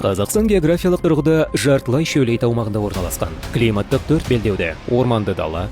Қазақстан географиялық тұрғыда жартылай шөлейт аумағында орналасқан. Климаттық төрт белдеуде орманды дала,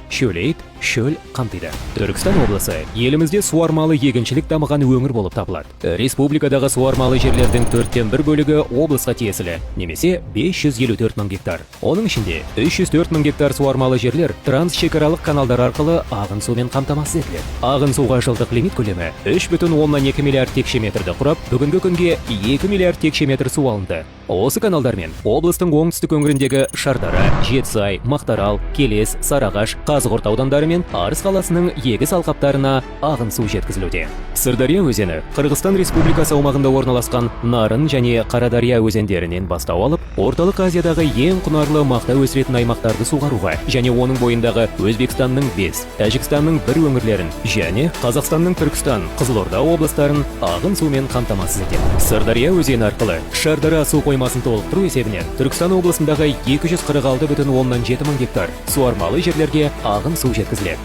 шөлейт, шөл қамтиды. Түркістан облысы елімізде суармалы егіншілік дамыған өңір болып табылады. Республикадағы суармалы жерлердің 1/4 бөлігі облысқа тиесілі, немесе 554 мың гектар. Оның ішінде 304 мың гектар суармалы жерлер трансшекаралық каналдар арқылы ағын сумен қамтамасыз етіледі. Ағын суға жылдық лимит көлемі 3,2 миллиард текше метрді құрап, бүгінгі күнге 2 миллиард текше метр су алынды. Осы каналдармен облыстың оңтүстік өңіріндегі Шардара, Жетісай, Мақтарал, Келес, Сарыағаш, Қазығұрт аудандары мен Арыс қаласының егіс алқаптарына ағын су жеткізілуде. Сырдария өзені Қырғызстан Республикасы аумағында орналасқан Нарын және Қарадария өзендерінен бастау алып, орталық Азиядағы ең құнарлы мақта өсіретін аймақтарды суғаруға және оның бойындағы Өзбекстанның 5, Тәжікстанның 1 өңірлерін және Қазақстанның Түркістан, Қызылорда облыстарын ағын сумен қамтамасыз етеді. Сырдария өзені арқылы Шардара су қоймасын толықтыру есебінен Түркістан облысындағы 246,7 мың гектар суармалы жерлерге ағын су жеткізіледі.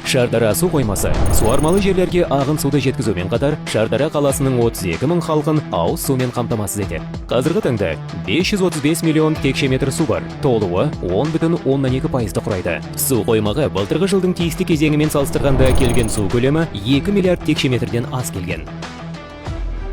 Шардара су қоймасы суармалы жерлерге ағын суды жеткізумен қатар, Шардара қаласының 32 мың халқын ауыз сумен қамтамасыз етеді. Қазіргі таңда 535 миллион текше метр су бар, толуы 10,2% құрайды. Су қоймаға былтырғы жылдың тиісті кезеңімен салыстырғанда келген су көлемі 2 миллиард текше метрден аз келген.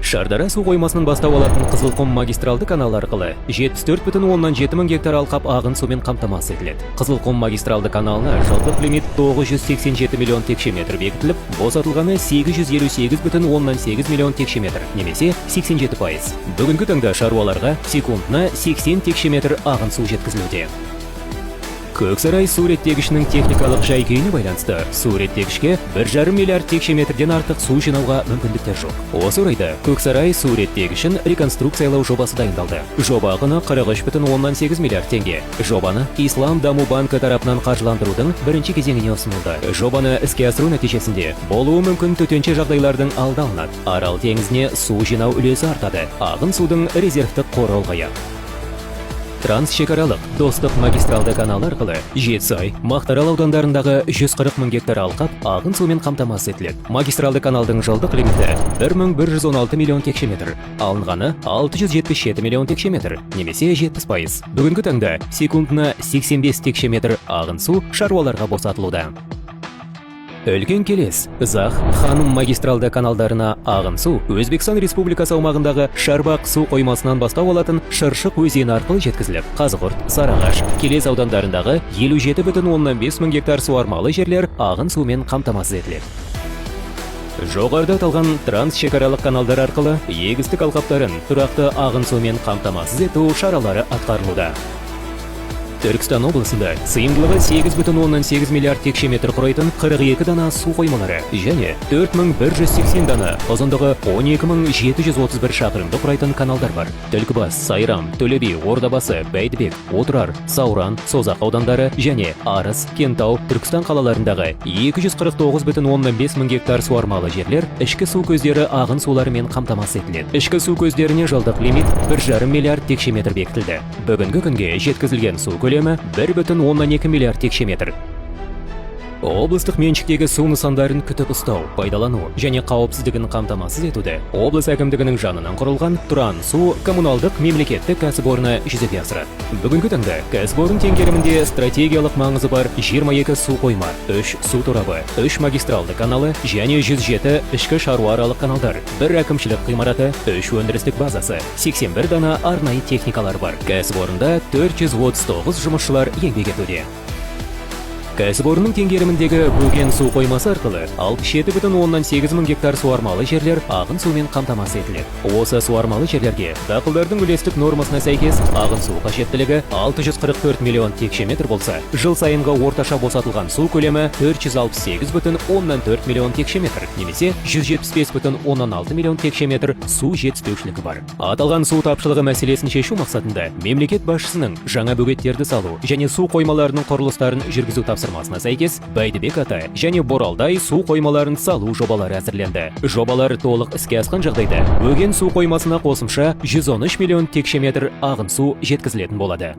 Шардара су қоймасының бастау алатын Қызылқұм магистралды каналы арқылы 74,7 мың гектар алқап ағын сумен қамтамасыз етіледі. Қызылқұм магистралды каналына жылдық лимит 987 миллион текше метр бекітіліп, босатылғаны 858,8 миллион текше метр, немесе 87%. Бүгінгі таңда шаруаларға секундына 80 текше метр ағын су жеткізілуде. Көксарай су реттегішінің техникалық жай-күйіне байланысты су реттегішке 1,5 миллиард текше метрден артық су жинауға мүмкіндіктер жоқ. Осы орайда Көксарай су реттегішін реконструкциялау жобасы дайындалды. Жоба құны 43,8 миллиард теңге. Жобаны Ислам даму банкі тарапынан қаржыландырудың бірінші кезеңіне ұсынылды. Жобаны іске асыру нәтижесінде болуы мүмкін төтенше жағдайлардың алды алынады. Арал теңізіне су жинау үлесі артады. Ағын судың резервтік қоры ұлғаяды. Трансшекаралық достық магистралды канал арқылы Жетісай, Мақтарал аудандарындағы 140 мың гектар алқап ағын сумен қамтамасыз етіледі. Магистралды каналдың жылдық лимиті 1116 миллион текше метр, алынғаны 677 миллион текше метр, немесе 70%. Бүгінгі таңда секундына 85 текше метр ағын су шаруаларға босатылуда. Үлкен Келес, Зах, Ханым магистралды каналдарына ағын су Өзбекстан Республикасы аумағындағы Шарбақ су қоймасынан бастау алатын Шыршық өзені арқылы жеткізіліп, Қазығұрт, Сарыағаш, Келес аудандарындағы 57,5 мың гектар суармалы жерлер ағын сумен қамтамасыз етіледі. Жоғарыда аталған трансшекаралық каналдар арқылы егістік алқаптарын тұрақты ағын сумен қамтамасыз ету шаралары атқарылуда. Түркістан облысында сыйымдылығы 8,8 миллиард текше метр құрайтын 42 дана су қоймалары және 4180 дана, ұзындығы 12731 шақырымды құрайтын каналдар бар. Түлкібас, Сайрам, Төлеби, Ордабасы, Бәйдібек, Отырар, Сауран, Созақ аудандары және Арыс, Кентау, Түркістан қалаларындағы 249,5 мың гектар суармалы жерлер ішкі су көздері ағын суларымен қамтамасыз етіледі. Ішкі су көздеріне жылдық лимит 1,5 миллиард текше метр бекітілді. Бүгінгі күнге жеткізілген су көлемі 1,2 миллиард текше метр. Облыстық меншіктегі су нысандарын күтіп ұстау, пайдалану және қауіпсіздігін қамтамасыз етуді облыс әкімдігінің жанынан құрылған Тұран су коммуналдық мемлекеттік кәсіпорны жүзеге асырады. Бүгінгі таңда кәсіпорын теңгерімінде стратегиялық маңызы бар 22 су қойма, 3 су торабы, 3 магистралды каналы және 107 ішкі шаруааралық каналдар, 1 әкімшілік ғимараты, 3 өндірістік базасы, 81 дана арнайы техникалар бар. Кәсіпорында 439 жұмысшылар еңбек етуде. Кәсіпорынның теңгеріміндегі бөген су қоймасы арқылы 67,8 мың гектар суармалы жерлер ағын сумен қамтамасыз етіледі. Осы суармалы жерлерге дақылдардың үлестік нормасына сәйкес ағын су қажеттілігі 644 миллион текше метр болса, жыл сайынғы орташа босатылған су көлемі 468,4 миллион текше метр, немесе 175,6 миллион текше метр су жетіспеушілігі бар. Аталған су тапшылығы мәселесін шешу мақсатында мемлекет басшысының жаңа бөгеттерді салу және су қоймаларының құрылыстарын жүргізу тапсырмасына сәйкес Бәйдібек ата және Боралдай су қоймаларын салу жобалары әзірленді. Жобалар толық іске асқан жағдайда бөген су қоймасына қосымша 113 миллион текше метр ағын су жеткізілетін болады.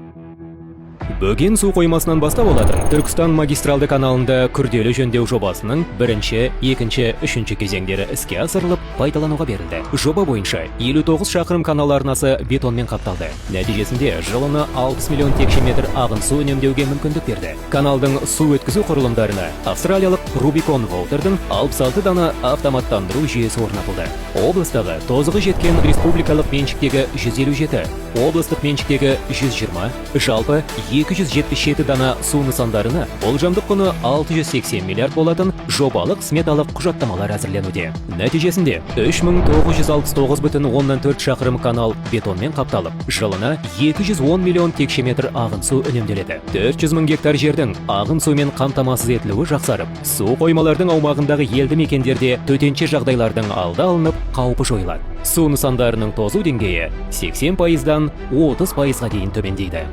Бөген су қоймасынан бастап алатын Түркістан магистралды каналында күрделі жөндеу жобасының бірінші, екінші, үшінші кезеңдері іске асырылып, пайдалануға берілді. Жоба бойынша 59 шақырым канал арнасы бетонмен қапталды. Нәтижесінде жылына 60 миллион текше метр ағын су үнемдеуге мүмкіндік берді. Каналдың су өткізу құрылымдарына австралиялық Rubicon Water'дың 66 дана автоматтандыру жүйесі орнатылды. Облыстағы тозығы жеткен республикалық меншіктегі 157, облыстық меншіктегі 120, жалпы 277 дана су нысандарына болжамдық құны 680 миллиард болатын жобалық сметалық құжаттамалар әзірленуде. Нәтижесінде 3969,4 шақырым канал бетонмен қапталып, жылына 210 миллион текше метр ағын су үнемделеді. 400 мың гектар жердің ағын сумен қамтамасыз етілуі жақсарып, су қоймалардың аумағындағы елді мекендерде төтенше жағдайлардың алды алынып, қаупі жойылады. Су нысандарының тозу деңгейі 80%-дан 30%-ға дейін төмендейді.